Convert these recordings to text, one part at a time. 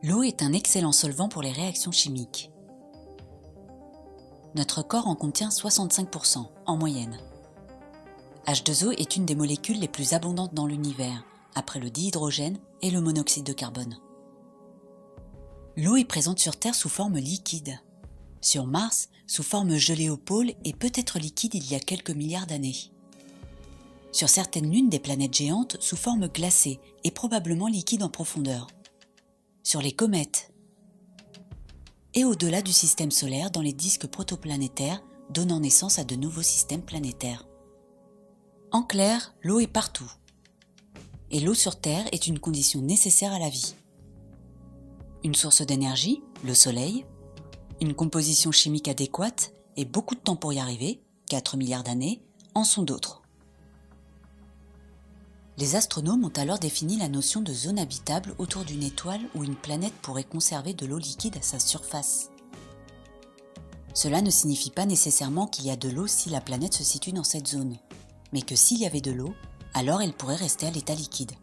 L'eau est un excellent solvant pour les réactions chimiques. Notre corps en contient 65% en moyenne. H2O est une des molécules les plus abondantes dans l'univers, après le dihydrogène et le monoxyde de carbone. L'eau est présente sur Terre sous forme liquide. Sur Mars, sous forme gelée au pôle et peut-être liquide il y a quelques milliards d'années. Sur certaines lunes des planètes géantes sous forme glacée et probablement liquide en profondeur. Sur les comètes. Et au-delà du système solaire dans les disques protoplanétaires donnant naissance à de nouveaux systèmes planétaires. En clair, l'eau est partout. Et l'eau sur Terre est une condition nécessaire à la vie. Une source d'énergie, le Soleil, une composition chimique adéquate et beaucoup de temps pour y arriver, 4 milliards d'années, en sont d'autres. Les astronomes ont alors défini la notion de zone habitable autour d'une étoile où une planète pourrait conserver de l'eau liquide à sa surface. Cela ne signifie pas nécessairement qu'il y a de l'eau si la planète se situe dans cette zone, mais que s'il y avait de l'eau, alors elle pourrait rester à l'état liquide.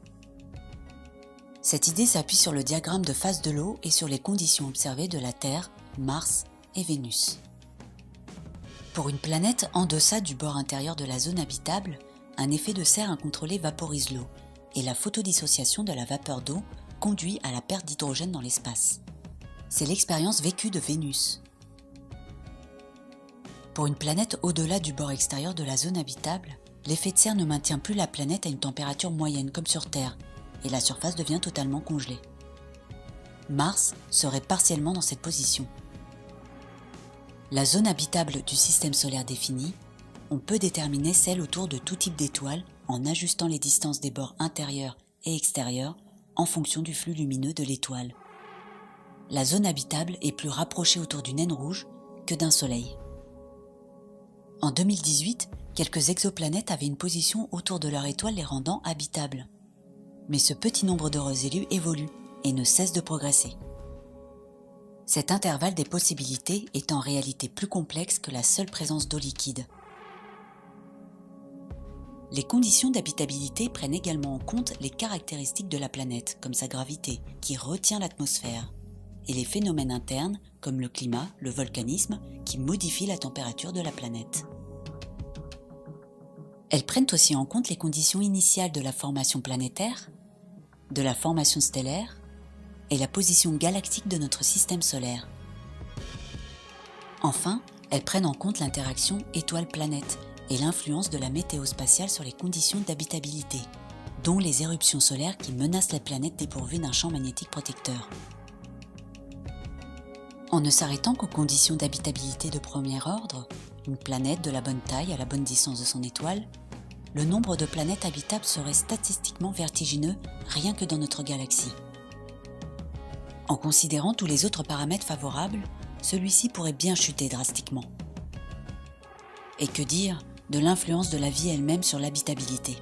Cette idée s'appuie sur le diagramme de phase de l'eau et sur les conditions observées de la Terre, Mars et Vénus. Pour une planète en deçà du bord intérieur de la zone habitable, un effet de serre incontrôlé vaporise l'eau et la photodissociation de la vapeur d'eau conduit à la perte d'hydrogène dans l'espace. C'est l'expérience vécue de Vénus. Pour une planète au-delà du bord extérieur de la zone habitable, l'effet de serre ne maintient plus la planète à une température moyenne comme sur Terre et la surface devient totalement congelée. Mars serait partiellement dans cette position. La zone habitable du système solaire définie, on peut déterminer celle autour de tout type d'étoiles en ajustant les distances des bords intérieurs et extérieurs en fonction du flux lumineux de l'étoile. La zone habitable est plus rapprochée autour d'une naine rouge que d'un soleil. En 2018, quelques exoplanètes avaient une position autour de leur étoile les rendant habitables. Mais ce petit nombre d'heureux élus évolue et ne cesse de progresser. Cet intervalle des possibilités est en réalité plus complexe que la seule présence d'eau liquide. Les conditions d'habitabilité prennent également en compte les caractéristiques de la planète, comme sa gravité, qui retient l'atmosphère, et les phénomènes internes, comme le climat, le volcanisme, qui modifient la température de la planète. Elles prennent aussi en compte les conditions initiales de la formation planétaire, de la formation stellaire et la position galactique de notre système solaire. Enfin, elles prennent en compte l'interaction étoile-planète et l'influence de la météo spatiale sur les conditions d'habitabilité, dont les éruptions solaires qui menacent les planètes dépourvues d'un champ magnétique protecteur. En ne s'arrêtant qu'aux conditions d'habitabilité de premier ordre, une planète de la bonne taille à la bonne distance de son étoile, le nombre de planètes habitables serait statistiquement vertigineux rien que dans notre galaxie. En considérant tous les autres paramètres favorables, celui-ci pourrait bien chuter drastiquement. Et que dire de l'influence de la vie elle-même sur l'habitabilité ?